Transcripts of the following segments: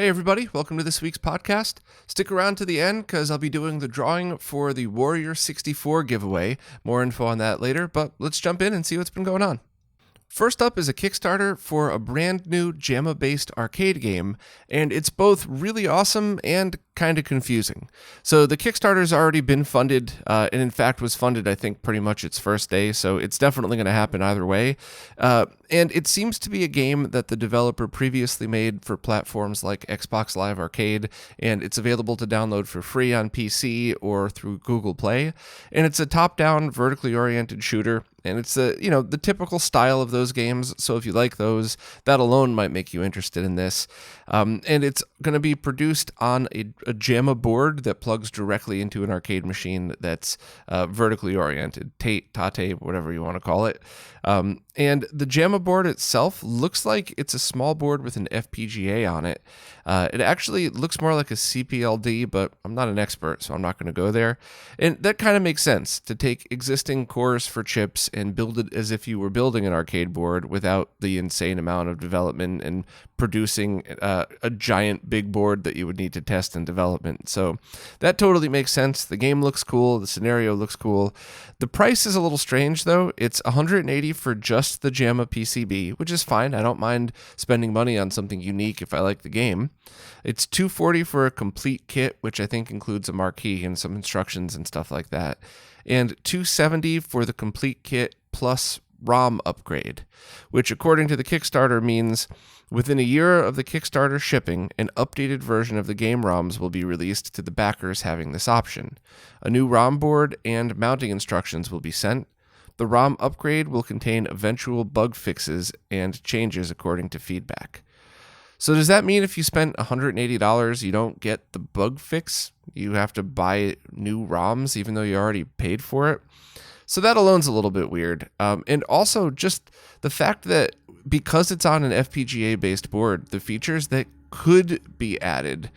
Hey everybody, welcome to this week's podcast. Stick around to the end because I'll be doing the drawing for the Warrior 64 giveaway. More info on that later, but let's jump in and see what's been going on. First up is a Kickstarter for a brand new JAMMA-based arcade game, and it's both really awesome and kind of confusing. So the Kickstarter's already been funded, and in fact was funded, I think, pretty much its first day, so it's definitely going to happen either way. And it seems to be a game that the developer previously made for platforms like Xbox Live Arcade, and it's available to download for free on PC or through Google Play. And it's a top-down, vertically oriented shooter, and it's the typical style of those games. So if you like those, that alone might make you interested in this. And it's going to be produced on a JAMMA board that plugs directly into an arcade machine that's vertically oriented, Tate, whatever you want to call it. And the JAMMA board itself looks like it's a small board with an FPGA on it. It actually looks more like a CPLD, but I'm not an expert, so I'm not going to go there. And that kind of makes sense, to take existing cores for chips and build it as if you were building an arcade board without the insane amount of development and producing a giant big board that you would need to test in development. So that totally makes sense. The game looks cool. The scenario looks cool. The price is a little strange, though. It's $180 for just the JAMMA PCB, which is fine. I don't mind spending money on something unique if I like the game. It's $240 for a complete kit, which I think includes a marquee and some instructions and stuff like that. And $270 for the complete kit plus ROM upgrade, which according to the Kickstarter means within a year of the Kickstarter shipping, an updated version of the game ROMs will be released to the backers having this option. A new ROM board and mounting instructions will be sent. The ROM upgrade will contain eventual bug fixes and changes according to feedback. So does that mean if you spent $180, you don't get the bug fix? You have to buy new ROMs even though you already paid for it? So that alone's a little bit weird. And also just the fact that because it's on an FPGA-based board, the features that could be added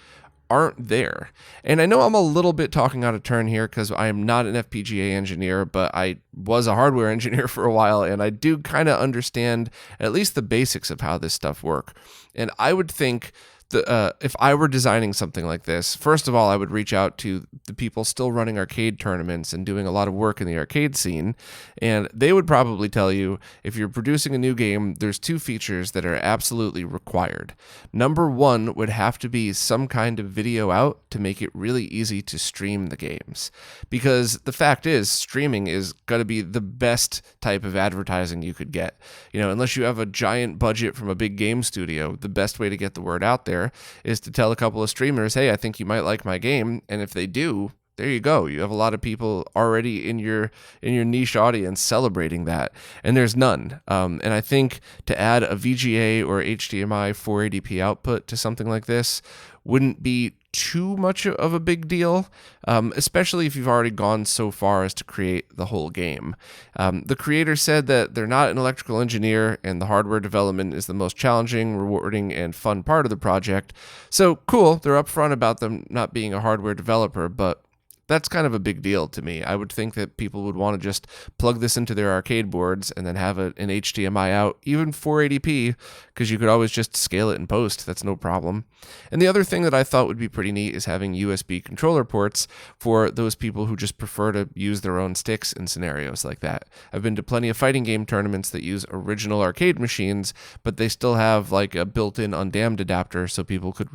aren't there. And I know I'm a little bit talking out of turn here because I am not an FPGA engineer, but I was a hardware engineer for a while, and I do kind of understand at least the basics of how this stuff work. And I would think if I were designing something like this, first of all, I would reach out to the people still running arcade tournaments and doing a lot of work in the arcade scene, and they would probably tell you if you're producing a new game, there's two features that are absolutely required. Number one would have to be some kind of video out to make it really easy to stream the games, because the fact is streaming is going to be the best type of advertising you could get. Unless you have a giant budget from a big game studio, the best way to get the word out there is to tell a couple of streamers, hey, I think you might like my game. And if they do, there you go. You have a lot of people already in your niche audience celebrating that, and there's none. And I think to add a VGA or HDMI 480p output to something like this wouldn't be too much of a big deal, especially if you've already gone so far as to create the whole game. The creator said that they're not an electrical engineer and the hardware development is the most challenging, rewarding, and fun part of the project. So cool, they're upfront about them not being a hardware developer, but that's kind of a big deal to me. I would think that people would want to just plug this into their arcade boards and then have an HDMI out, even 480p, because you could always just scale it in post. That's no problem. And the other thing that I thought would be pretty neat is having USB controller ports for those people who just prefer to use their own sticks in scenarios like that. I've been to plenty of fighting game tournaments that use original arcade machines, but they still have like a built-in undammed adapter so people could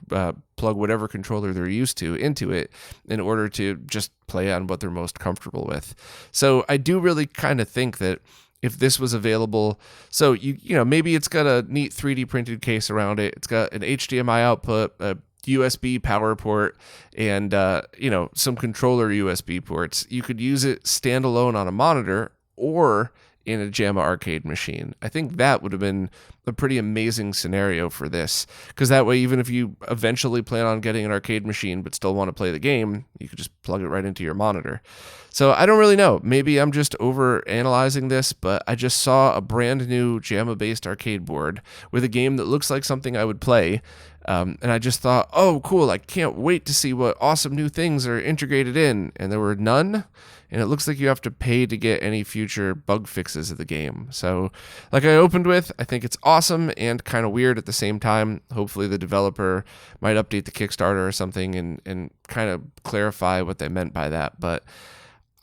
plug whatever controller they're used to into it in order to just play on what they're most comfortable with. So I do really kind of think that if this was available, so maybe it's got a neat 3D printed case around it, it's got an HDMI output, a USB power port, and some controller USB ports. You could use it standalone on a monitor or in a JAMMA arcade machine. I think that would have been a pretty amazing scenario for this, because that way, even if you eventually plan on getting an arcade machine but still want to play the game, you could just plug it right into your monitor. So I don't really know. Maybe I'm just over analyzing this, but I just saw a brand new JAMMA-based arcade board with a game that looks like something I would play. And I just thought, oh, cool, I can't wait to see what awesome new things are integrated in. And there were none. And it looks like you have to pay to get any future bug fixes of the game. So, like I opened with, I think it's awesome and kind of weird at the same time. Hopefully the developer might update the Kickstarter or something and kind of clarify what they meant by that. But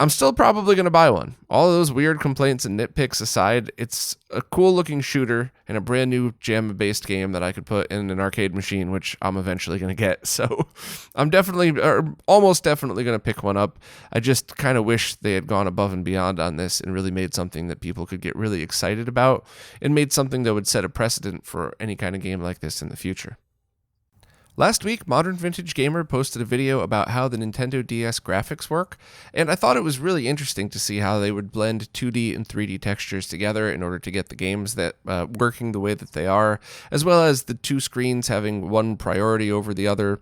I'm still probably going to buy one. All of those weird complaints and nitpicks aside, it's a cool looking shooter and a brand new JAMMA based game that I could put in an arcade machine, which I'm eventually going to get. So I'm definitely, or almost definitely going to pick one up. I just kind of wish they had gone above and beyond on this and really made something that people could get really excited about and made something that would set a precedent for any kind of game like this in the future. Last week, Modern Vintage Gamer posted a video about how the Nintendo DS graphics work, and I thought it was really interesting to see how they would blend 2D and 3D textures together in order to get the games that working the way that they are, as well as the two screens having one priority over the other.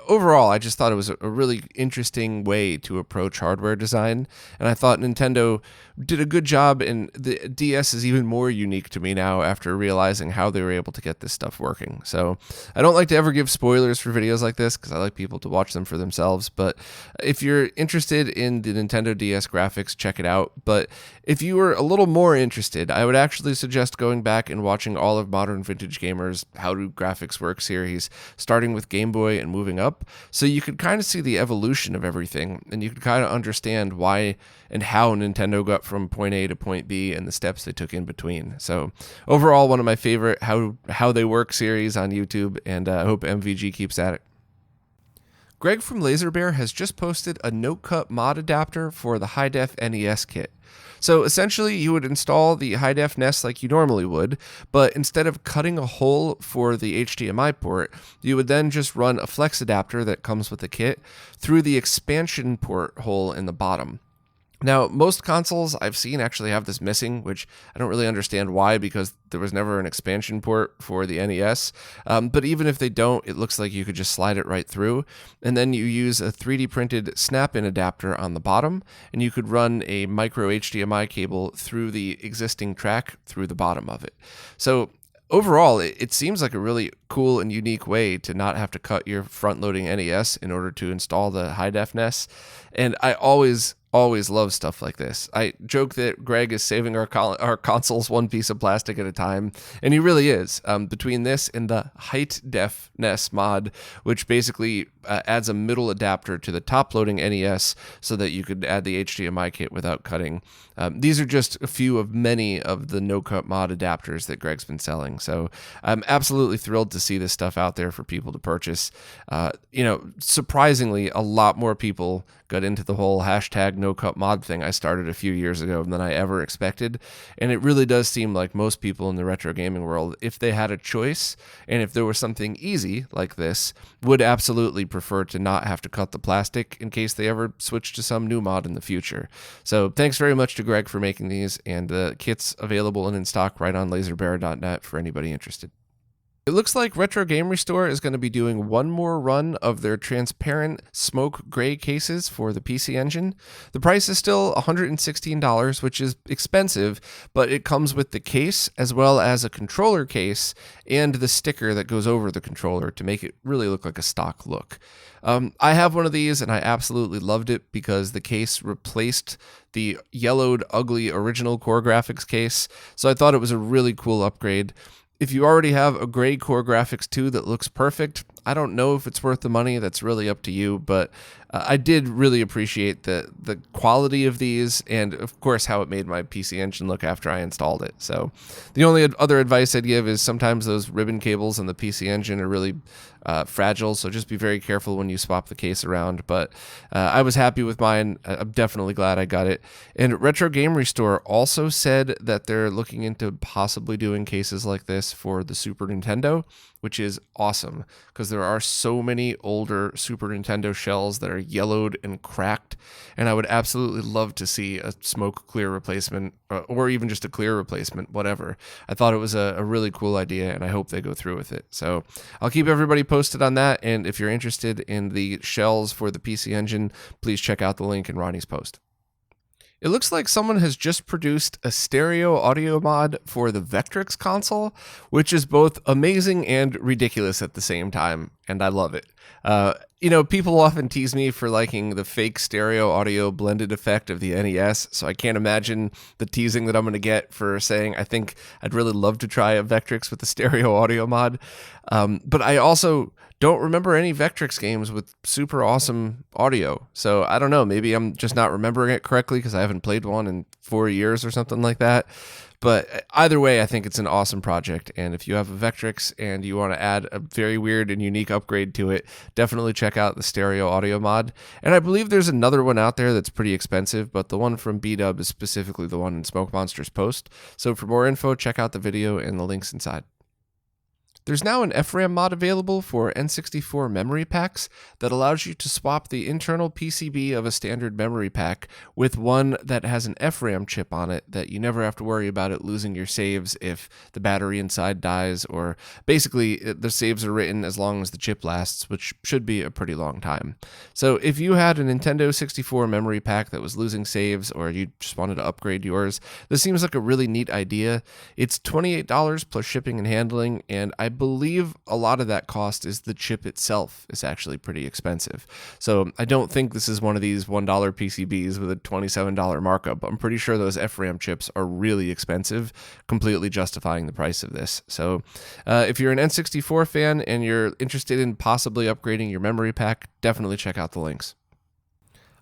Overall, I just thought it was a really interesting way to approach hardware design, and I thought Nintendo did a good job, and the DS is even more unique to me now after realizing how they were able to get this stuff working. So I don't like to ever give spoilers for videos like this because I like people to watch them for themselves, but if you're interested in the Nintendo DS graphics, check it out. But if you were a little more interested, I would actually suggest going back and watching all of Modern Vintage Gamer's How Do Graphics Work series, starting with Game Boy and moving up, so you could kind of see the evolution of everything, and you could kind of understand why and how Nintendo got from point A to point B and the steps they took in between. So overall, one of my favorite How They Work series on YouTube, and I hope MVG keeps at it. Greg from LaserBear has just posted a no-cut mod adapter for the high-def NES kit. So essentially, you would install the high-def NES like you normally would, but instead of cutting a hole for the HDMI port, you would then just run a flex adapter that comes with the kit through the expansion port hole in the bottom. Now, most consoles I've seen actually have this missing, which I don't really understand why, because there was never an expansion port for the NES. But even if they don't, it looks like you could just slide it right through. And then you use a 3D printed snap-in adapter on the bottom, and you could run a micro HDMI cable through the existing track through the bottom of it. So overall, it seems like a really cool and unique way to not have to cut your front-loading NES in order to install the high-def NES. And I always love stuff like this. I joke that Greg is saving our consoles one piece of plastic at a time, and he really is. Between this and the Height Def NES mod, which basically adds a middle adapter to the top-loading NES so that you could add the HDMI kit without cutting. These are just a few of many of the no-cut mod adapters that Greg's been selling. So I'm absolutely thrilled to see this stuff out there for people to purchase. Surprisingly, a lot more people got into the whole hashtag no-cut mod thing I started a few years ago than I ever expected. And it really does seem like most people in the retro gaming world, if they had a choice and if there was something easy like this, would absolutely prefer to not have to cut the plastic in case they ever switch to some new mod in the future. So thanks very much to Greg for making these, and the kit's available and in stock right on laserbear.net for anybody interested. It looks like Retro Game Restore is going to be doing one more run of their transparent smoke gray cases for the PC Engine. The price is still $116, which is expensive, but it comes with the case as well as a controller case and the sticker that goes over the controller to make it really look like a stock look. I have one of these and I absolutely loved it because the case replaced the yellowed, ugly original Core Graphics case, so I thought it was a really cool upgrade. If you already have a gray Core Graphics 2 that looks perfect, I don't know if it's worth the money. That's really up to you, but I did really appreciate the quality of these and, of course, how it made my PC Engine look after I installed it. So the only other advice I'd give is sometimes those ribbon cables in the PC Engine are really fragile, so just be very careful when you swap the case around. But I was happy with mine. I'm definitely glad I got it. And Retro Game Restore also said that they're looking into possibly doing cases like this for the Super Nintendo, which is awesome because there are so many older Super Nintendo shells that are yellowed and cracked, and I would absolutely love to see a smoke clear replacement or even just a clear replacement, whatever. I thought it was a really cool idea, and I hope they go through with it. So I'll keep everybody posted on that, and if you're interested in the shells for the PC Engine, please check out the link in Ronnie's post. It looks like someone has just produced a stereo audio mod for the Vectrex console, which is both amazing and ridiculous at the same time, and I love it. People often tease me for liking the fake stereo audio blended effect of the NES, so I can't imagine the teasing that I'm going to get for saying I think I'd really love to try a Vectrex with a stereo audio mod. But I also don't remember any Vectrex games with super awesome audio. So I don't know, maybe I'm just not remembering it correctly because I haven't played one in 4 years or something like that. But either way, I think it's an awesome project. And if you have a Vectrex and you want to add a very weird and unique upgrade to it, definitely check out the stereo audio mod. And I believe there's another one out there that's pretty expensive, but the one from B-Dub is specifically the one in Smoke Monster's post. So for more info, check out the video and the links inside. There's now an FRAM mod available for N64 memory packs that allows you to swap the internal PCB of a standard memory pack with one that has an FRAM chip on it that you never have to worry about it losing your saves if the battery inside dies, or basically the saves are written as long as the chip lasts, which should be a pretty long time. So if you had a Nintendo 64 memory pack that was losing saves, or you just wanted to upgrade yours, this seems like a really neat idea. It's $28 plus shipping and handling, and I believe a lot of that cost is the chip itself is actually pretty expensive. So I don't think this is one of these $1 PCBs with a $27 markup. I'm pretty sure those FRAM chips are really expensive, completely justifying the price of this. So if you're an N64 fan and you're interested in possibly upgrading your memory pack, definitely check out the links.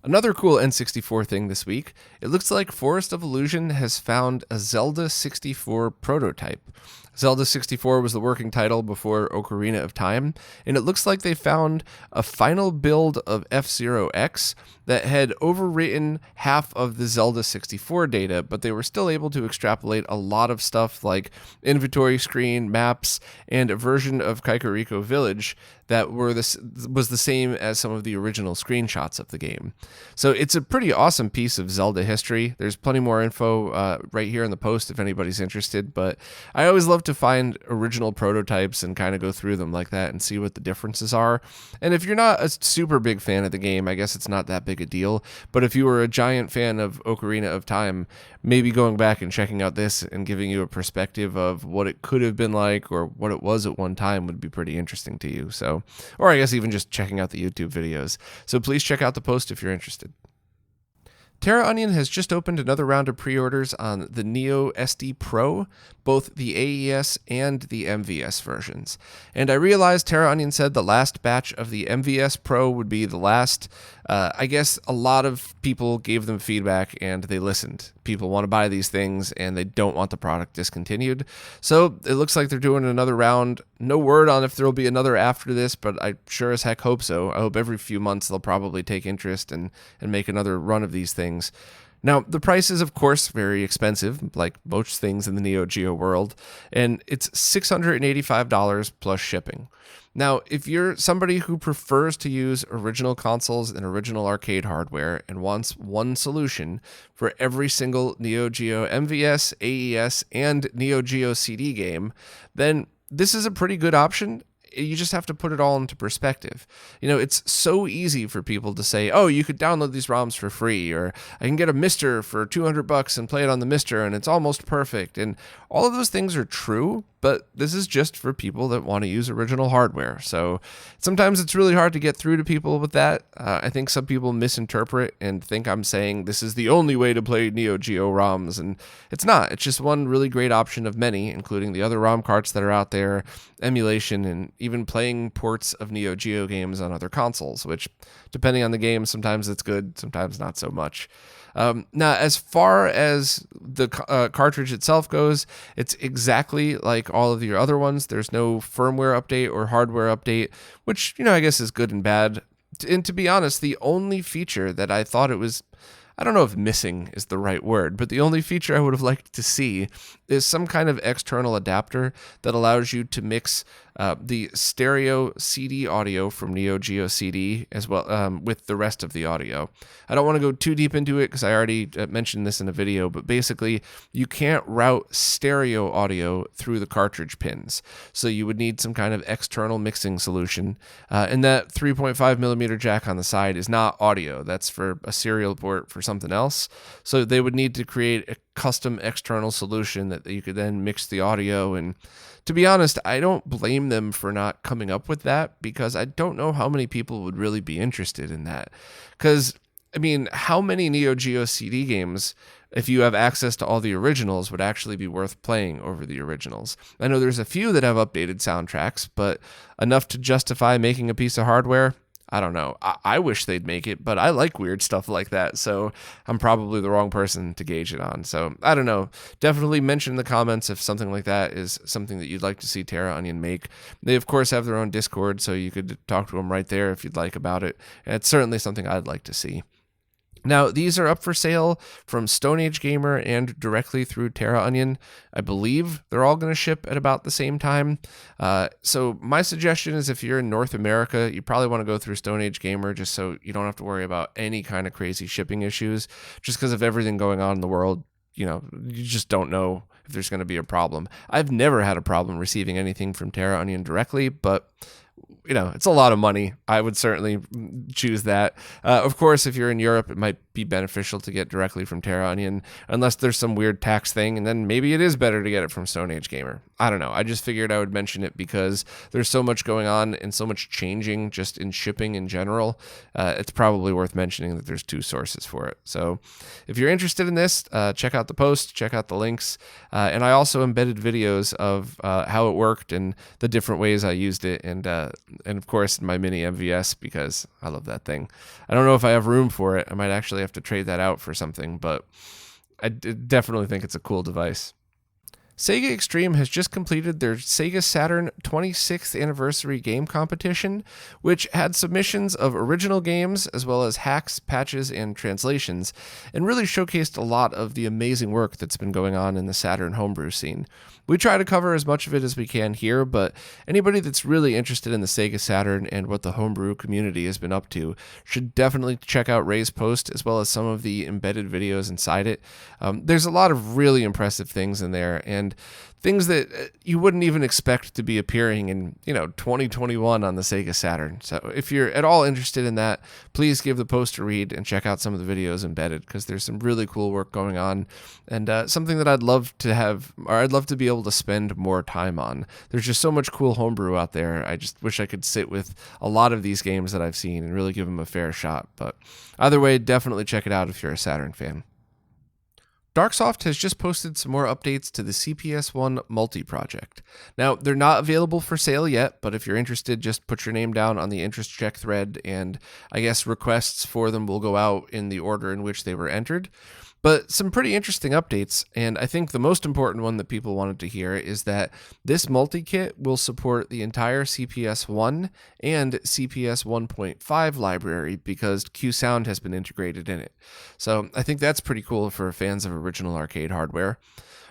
Another cool N64 thing this week, it looks like Forest of Illusion has found a Zelda 64 prototype. Zelda 64 was the working title before Ocarina of Time, and it looks like they found a final build of F-Zero X that had overwritten half of the Zelda 64 data, but they were still able to extrapolate a lot of stuff like inventory screen, maps, and a version of Kakariko Village that was the same as some of the original screenshots of the game. So it's a pretty awesome piece of Zelda history. There's plenty more info right here in the post if anybody's interested, but I always love to find original prototypes and kind of go through them like that and see what the differences are. And if you're not a super big fan of the game, I guess it's not that big a deal, but if you were a giant fan of Ocarina of Time, maybe going back and checking out this and giving you a perspective of what it could have been like or what it was at one time would be pretty interesting to you. So, or I guess even just checking out the YouTube videos. So please check out the post if you're interested. Terra Onion has just opened another round of pre-orders on the Neo SD Pro, both the AES and the MVS versions. And I realized Terra Onion said the last batch of the MVS Pro would be the last. I guess a lot of people gave them feedback and they listened. People want to buy these things and they don't want the product discontinued. So it looks like they're doing another round. No word on if there'll be another after this, but I sure as heck hope so. I hope every few months they'll probably take interest and make another run of these things. Now, the price is, of course, very expensive, like most things in the Neo Geo world, and it's $685 plus shipping. Now, if you're somebody who prefers to use original consoles and original arcade hardware and wants one solution for every single Neo Geo MVS, AES, and Neo Geo CD game, then this is a pretty good option. You just have to put it all into perspective. It's so easy for people to say, oh, you could download these ROMs for free, or I can get a Mister for $200 and play it on the Mister and it's almost perfect. And all of those things are true, but this is just for people that want to use original hardware. So sometimes it's really hard to get through to people with that. I think some people misinterpret and think I'm saying this is the only way to play Neo Geo ROMs, and it's not. It's just one really great option of many, including the other ROM carts that are out there, emulation, and even playing ports of Neo Geo games on other consoles, which, depending on the game, sometimes it's good, sometimes not so much. Now, as far as the cartridge itself goes, it's exactly like all of your other ones. There's no firmware update or hardware update, which, I guess is good and bad. And to be honest, the only feature that I thought it was, I don't know if missing is the right word, but the only feature I would have liked to see is some kind of external adapter that allows you to mix the stereo CD audio from Neo Geo CD as well with the rest of the audio. I don't want to go too deep into it because I already mentioned this in a video, but basically you can't route stereo audio through the cartridge pins. So you would need some kind of external mixing solution. And that 3.5 millimeter jack on the side is not audio. That's for a serial port for something else. So they would need to create a custom external solution that you could then mix the audio. And to be honest, I don't blame them for not coming up with that, because I don't know how many people would really be interested in that. Because, I mean, how many Neo Geo CD games, if you have access to all the originals, would actually be worth playing over the originals? I know there's a few that have updated soundtracks, but enough to justify making a piece of hardware? I don't know. I wish they'd make it, but I like weird stuff like that, so I'm probably the wrong person to gauge it on. So I don't know. Definitely mention in the comments if something like that is something that you'd like to see Terra Onion make. They, of course, have their own Discord, so you could talk to them right there if you'd like about it. And it's certainly something I'd like to see. Now, these are up for sale from Stone Age Gamer and directly through Terra Onion. I believe they're all going to ship at about the same time. So my suggestion is, if you're in North America, you probably want to go through Stone Age Gamer just so you don't have to worry about any kind of crazy shipping issues. Just because of everything going on in the world, you know, you just don't know if there's going to be a problem. I've never had a problem receiving anything from Terra Onion directly, but you know, it's a lot of money. I would certainly choose that. Of course, if you're in Europe, it might be beneficial to get directly from Terra Onion, unless there's some weird tax thing, and then maybe it is better to get it from Stone Age Gamer. I don't know. I just figured I would mention it because there's so much going on and so much changing just in shipping in general. It's probably worth mentioning that there's two sources for it. So if you're interested in this, check out the post, check out the links. And I also embedded videos of how it worked and the different ways I used it. And of course, my mini MVS, because I love that thing. I don't know if I have room for it. I might actually have to trade that out for something, but I definitely think it's a cool device. Sega Extreme has just completed their Sega Saturn 26th anniversary game competition, which had submissions of original games as well as hacks, patches, and translations, and really showcased a lot of the amazing work that's been going on in the Saturn homebrew scene. We try to cover as much of it as we can here, but anybody that's really interested in the Sega Saturn and what the homebrew community has been up to should definitely check out Ray's post as well as some of the embedded videos inside it. There's a lot of really impressive things in there, and things that you wouldn't even expect to be appearing in, 2021 on the Sega Saturn. So if you're at all interested in that, please give the post a read and check out some of the videos embedded, because there's some really cool work going on, and something that I'd love to have, or I'd love to be able to spend more time on. There's just so much cool homebrew out there. I just wish I could sit with a lot of these games that I've seen and really give them a fair shot. But either way, definitely check it out if you're a Saturn fan. Darksoft has just posted some more updates to the CPS1 multi-project. Now, they're not available for sale yet, but if you're interested, just put your name down on the interest check thread, and I guess requests for them will go out in the order in which they were entered. But some pretty interesting updates, and I think the most important one that people wanted to hear is that this multi-kit will support the entire CPS1 and CPS 1.5 library, because Q-Sound has been integrated in it. So I think that's pretty cool for fans of original arcade hardware.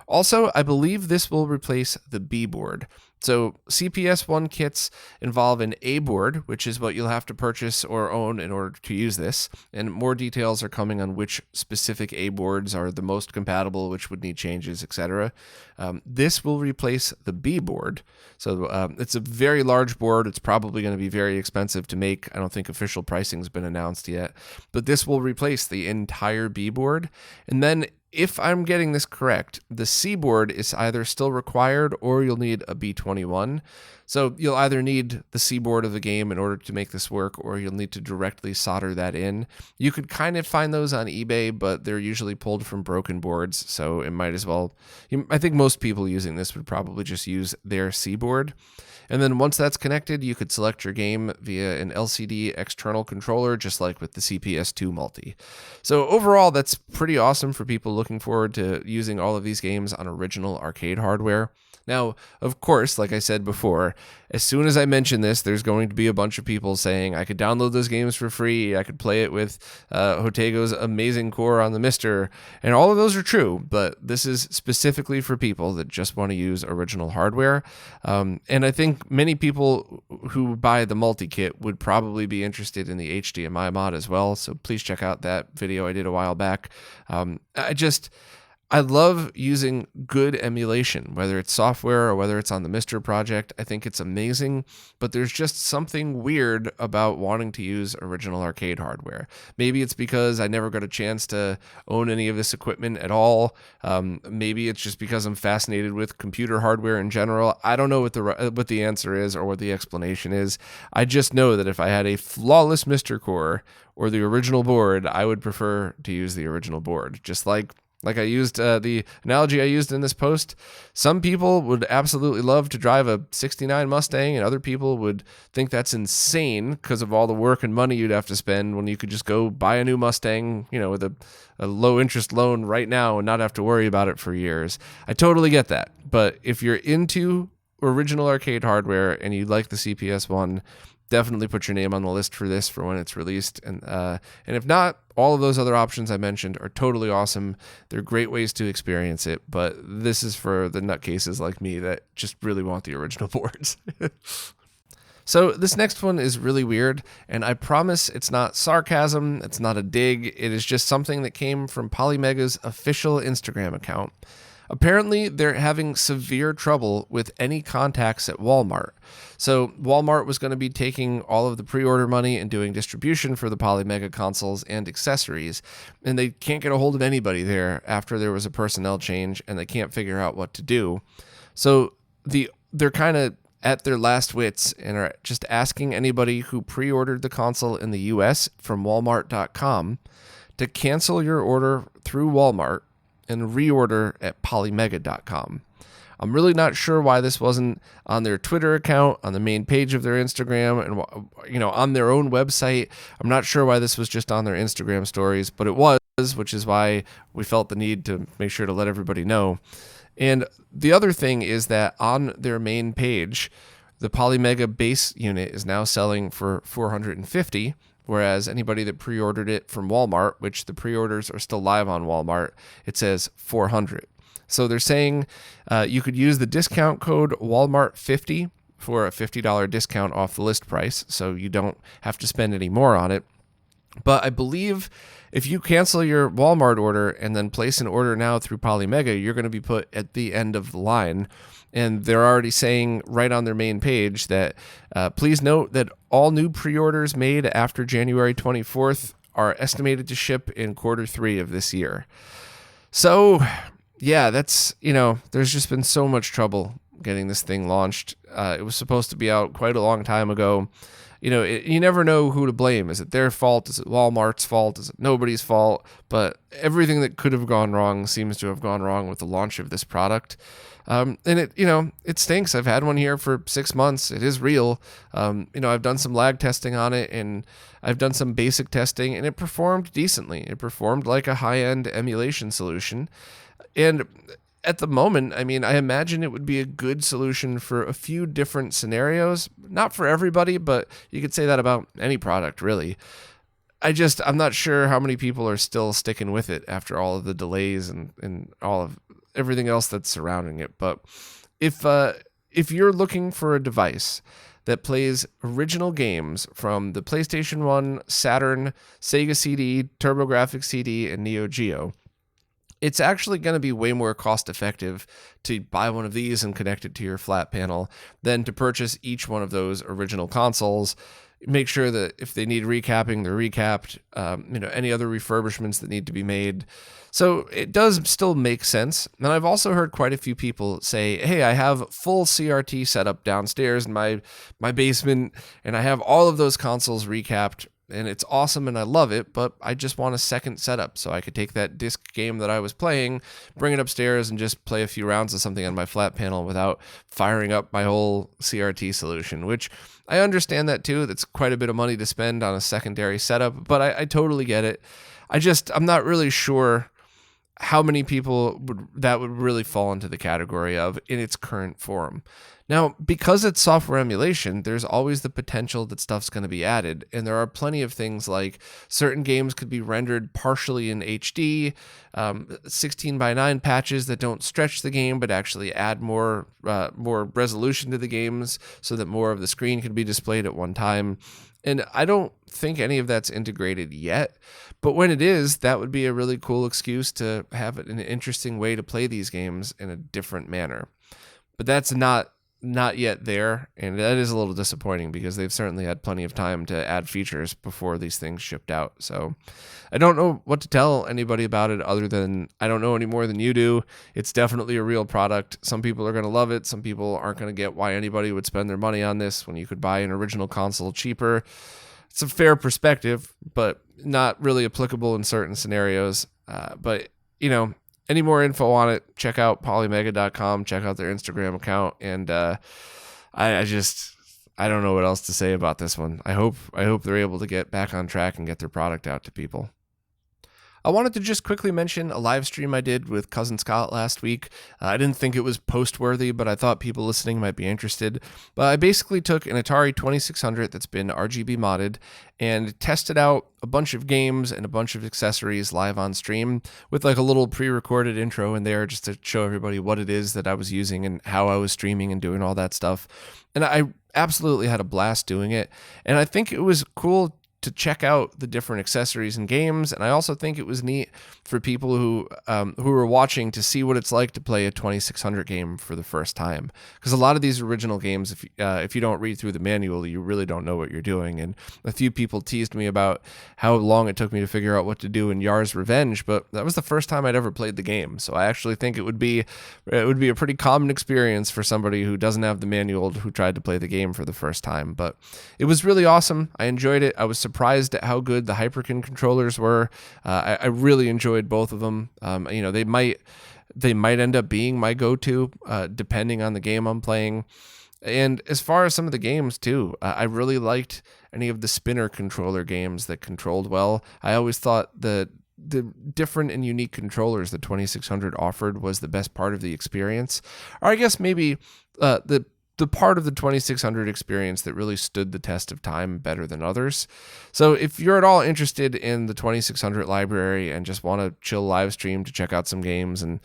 Also, I believe this will replace the B board. So CPS1 kits involve an A board, which is what you'll have to purchase or own in order to use this, and more details are coming on which specific A boards are the most compatible, which would need changes, etc. This will replace the B board. So it's a very large board. It's probably going to be very expensive to make. I don't think official pricing has been announced yet, but this will replace the entire B board. And then, if I'm getting this correct, the C board is either still required or you'll need a B21. So you'll either need the C board of the game in order to make this work, or you'll need to directly solder that in. You could kind of find those on eBay, but they're usually pulled from broken boards, so it might as well. I think most people using this would probably just use their C board. And then once that's connected, you could select your game via an LCD external controller, just like with the CPS2 multi. So overall, that's pretty awesome for people looking forward to using all of these games on original arcade hardware. Now, of course, like I said before, as soon as I mention this, there's going to be a bunch of people saying I could download those games for free. I could play it with Hotego's amazing core on the Mister, and all of those are true. But this is specifically for people that just want to use original hardware. And I think many people who buy the multi-kit would probably be interested in the HDMI mod as well. So please check out that video I did a while back. I love using good emulation, whether it's software or whether it's on the Mister project. I think it's amazing, but there's just something weird about wanting to use original arcade hardware. Maybe it's because I never got a chance to own any of this equipment at all. Maybe it's just because I'm fascinated with computer hardware in general. I don't know what the answer is or what the explanation is. I just know that if I had a flawless Mister core or the original board, I would prefer to use the original board, just like I used the analogy I used in this post. Some people would absolutely love to drive a 69 Mustang, and other people would think that's insane because of all the work and money you'd have to spend when you could just go buy a new Mustang, with a low interest loan right now and not have to worry about it for years. I totally get that. But if you're into original arcade hardware and you like the CPS one, definitely put your name on the list for this for when it's released. And if not, all of those other options I mentioned are totally awesome. They're great ways to experience it, but this is for the nutcases like me that just really want the original boards. So this next one is really weird, and I promise it's not sarcasm, it's not a dig, it is just something that came from Polymega's official Instagram account. Apparently, they're having severe trouble with any contacts at Walmart. So Walmart was going to be taking all of the pre-order money and doing distribution for the Polymega consoles and accessories, and they can't get a hold of anybody there after there was a personnel change, and they can't figure out what to do. So they're kind of at their last wits and are just asking anybody who pre-ordered the console in the US from Walmart.com to cancel your order through Walmart and reorder at Polymega.com. I'm really not sure why this wasn't on their Twitter account, on the main page of their Instagram, and on their own website. I'm not sure why this was just on their Instagram stories, but it was, which is why we felt the need to make sure to let everybody know. And the other thing is that on their main page, the Polymega base unit is now selling for $450. Whereas anybody that pre-ordered it from Walmart, which the pre-orders are still live on Walmart, it says $400. So they're saying you could use the discount code Walmart50 for a $50 discount off the list price, so you don't have to spend any more on it. But I believe if you cancel your Walmart order and then place an order now through Polymega, you're going to be put at the end of the line. And they're already saying right on their main page that please note that all new pre-orders made after January 24th are estimated to ship in Q3 of this year. So, yeah, that's, there's just been so much trouble getting this thing launched. It was supposed to be out quite a long time ago. You never know who to blame. Is it their fault? Is it Walmart's fault? Is it nobody's fault? But everything that could have gone wrong seems to have gone wrong with the launch of this product. And it stinks. I've had one here for 6 months. It is real. I've done some lag testing on it, and I've done some basic testing, and it performed decently. It performed like a high-end emulation solution. And at the moment, I imagine it would be a good solution for a few different scenarios. Not for everybody, but you could say that about any product, really. I'm not sure how many people are still sticking with it after all of the delays and all of everything else that's surrounding it. But if you're looking for a device that plays original games from the PlayStation 1, Saturn, Sega CD, TurboGrafx CD, and Neo Geo, it's actually going to be way more cost effective to buy one of these and connect it to your flat panel than to purchase each one of those original consoles. Make sure that if they need recapping, they're recapped, any other refurbishments that need to be made. So it does still make sense. And I've also heard quite a few people say, hey, I have full CRT setup downstairs in my basement, and I have all of those consoles recapped, and it's awesome and I love it, but I just want a second setup so I could take that disc game that I was playing, bring it upstairs, and just play a few rounds of something on my flat panel without firing up my whole CRT solution, which I understand that too. That's quite a bit of money to spend on a secondary setup, but I totally get it. I'm not really sure how many people would really fall into the category of in its current form. Now, because it's software emulation, there's always the potential that stuff's going to be added, and there are plenty of things like certain games could be rendered partially in HD, 16:9 patches that don't stretch the game but actually add more resolution to the games so that more of the screen can be displayed at one time. And I don't think any of that's integrated yet, but when it is, that would be a really cool excuse to have an interesting way to play these games in a different manner. But that's not yet there, and that is a little disappointing because they've certainly had plenty of time to add features before these things shipped out. So I don't know what to tell anybody about it other than I don't know any more than you do. It's definitely a real product. Some people are going to love it. Some people aren't going to get why anybody would spend their money on this when you could buy an original console cheaper. It's a fair perspective, but not really applicable in certain scenarios. But, any more info on it, check out polymega.com, check out their Instagram account, and I don't know what else to say about this one. I hope they're able to get back on track and get their product out to people. I wanted to just quickly mention a live stream I did with Cousin Scott last week. I didn't think it was post-worthy, but I thought people listening might be interested. But I basically took an Atari 2600 that's been RGB modded and tested out a bunch of games and a bunch of accessories live on stream with like a little pre-recorded intro in there just to show everybody what it is that I was using and how I was streaming and doing all that stuff. And I absolutely had a blast doing it. And I think it was cool to check out the different accessories and games, and I also think it was neat for people who were watching to see what it's like to play a 2600 game for the first time. Because a lot of these original games, if you don't read through the manual, you really don't know what you're doing. And a few people teased me about how long it took me to figure out what to do in Yar's Revenge, but that was the first time I'd ever played the game. So I actually think it would be a pretty common experience for somebody who doesn't have the manual who tried to play the game for the first time. But it was really awesome. I enjoyed it. I was surprised at how good the Hyperkin controllers were. I really enjoyed both of them. They might end up being my go-to depending on the game I'm playing. And as far as some of the games too, I really liked any of the spinner controller games that controlled well. I always thought the different and unique controllers the 2600 offered was the best part of the experience. Or I guess maybe the part of the 2600 experience that really stood the test of time better than others. So if you're at all interested in the 2600 library and just want to chill live stream to check out some games and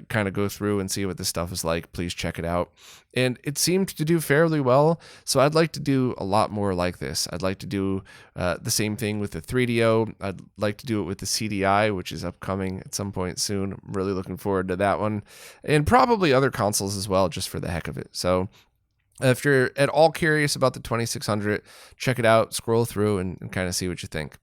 kind of go through and see what this stuff is like, please check it out. And it seemed to do fairly well, so I'd like to do a lot more like this. I'd like to do the same thing with the 3DO. I'd like to do it with the CDI, which is upcoming at some point soon. I'm really looking forward to that one. And probably other consoles as well, just for the heck of it. So if you're at all curious about the 2600, check it out, scroll through, and kind of see what you think.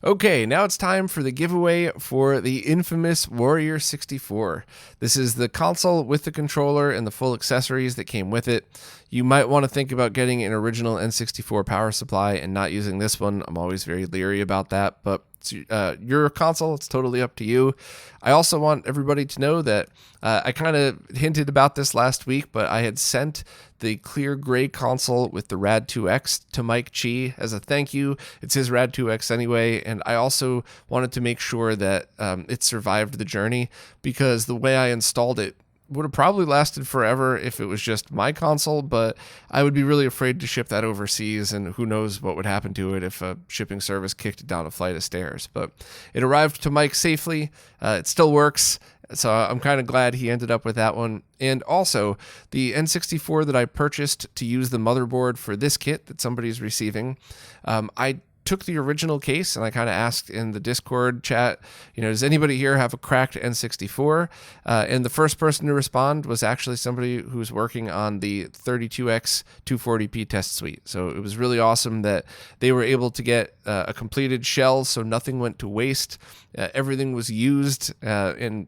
Okay, now it's time for the giveaway for the infamous Warrior 64. This is the console with the controller and the full accessories that came with it. You might want to think about getting an original N64 power supply and not using this one. I'm always very leery about that, but it's your console. It's totally up to you. I also want everybody to know that I kind of hinted about this last week, but I had sent the clear gray console with the Rad2X to Mike Chi as a thank you. It's his Rad2X anyway, and I also wanted to make sure that it survived the journey, because the way I installed it would have probably lasted forever if it was just my console, but I would be really afraid to ship that overseas, and who knows what would happen to it if a shipping service kicked it down a flight of stairs. But it arrived to Mike safely. It still works, so I'm kind of glad he ended up with that one. And also, the N64 that I purchased to use the motherboard for this kit that somebody's receiving, I took the original case and I kind of asked in the Discord chat, does anybody here have a cracked N64? And the first person to respond was actually somebody who was working on the 32X 240p test suite. So it was really awesome that they were able to get a completed shell, so nothing went to waste. Everything was used, and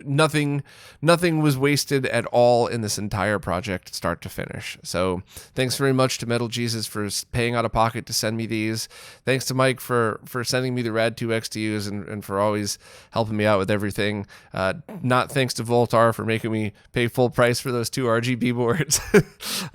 nothing was wasted at all in this entire project, start to finish. So thanks very much to Metal Jesus for paying out of pocket to send me these. Thanks to Mike for sending me the Rad2X to use and for always helping me out with everything. Not thanks to Voltar for making me pay full price for those two RGB boards.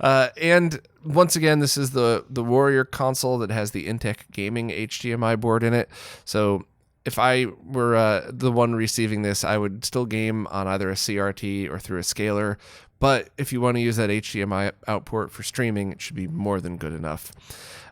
And once again, this is the Warrior console that has the Intec Gaming HDMI board in it. So if I were the one receiving this, I would still game on either a CRT or through a scaler. But if you want to use that HDMI out port for streaming, it should be more than good enough.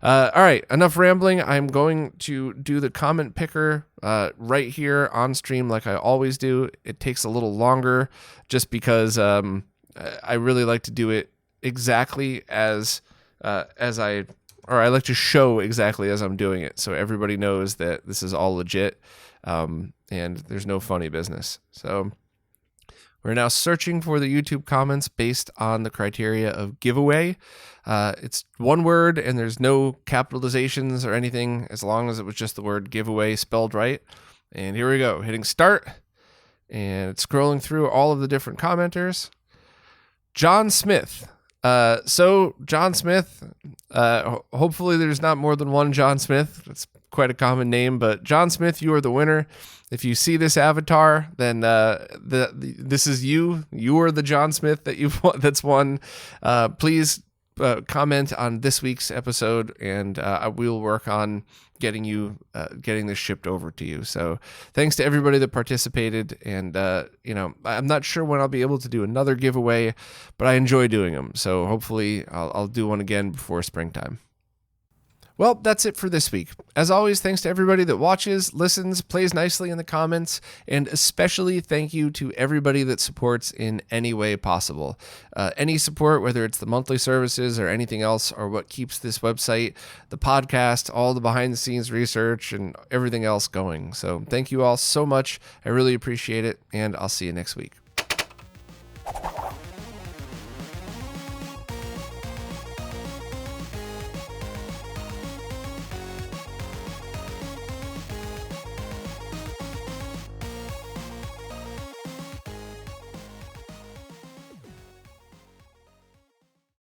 All right, enough rambling. I'm going to do the comment picker right here on stream like I always do. It takes a little longer just because I really like to do it exactly as I like to show exactly as I'm doing it, so everybody knows that this is all legit, and there's no funny business. So we're now searching for the YouTube comments based on the criteria of giveaway. It's one word and there's no capitalizations or anything, as long as it was just the word giveaway spelled right. And here we go, hitting start, and it's scrolling through all of the different commenters. John Smith. So John Smith, hopefully there's not more than one John Smith. It's quite a common name, but John Smith, you are the winner. If you see this avatar, then this is you. You are the John Smith that's won. Please comment on this week's episode, and we'll work on getting this shipped over to you. So thanks to everybody that participated, and I'm not sure when I'll be able to do another giveaway, but I enjoy doing them. So hopefully I'll do one again before springtime. Well, that's it for this week. As always, thanks to everybody that watches, listens, plays nicely in the comments, and especially thank you to everybody that supports in any way possible. Any support, whether it's the monthly services or anything else, or what keeps this website, the podcast, all the behind-the-scenes research, and everything else going. So thank you all so much. I really appreciate it, and I'll see you next week.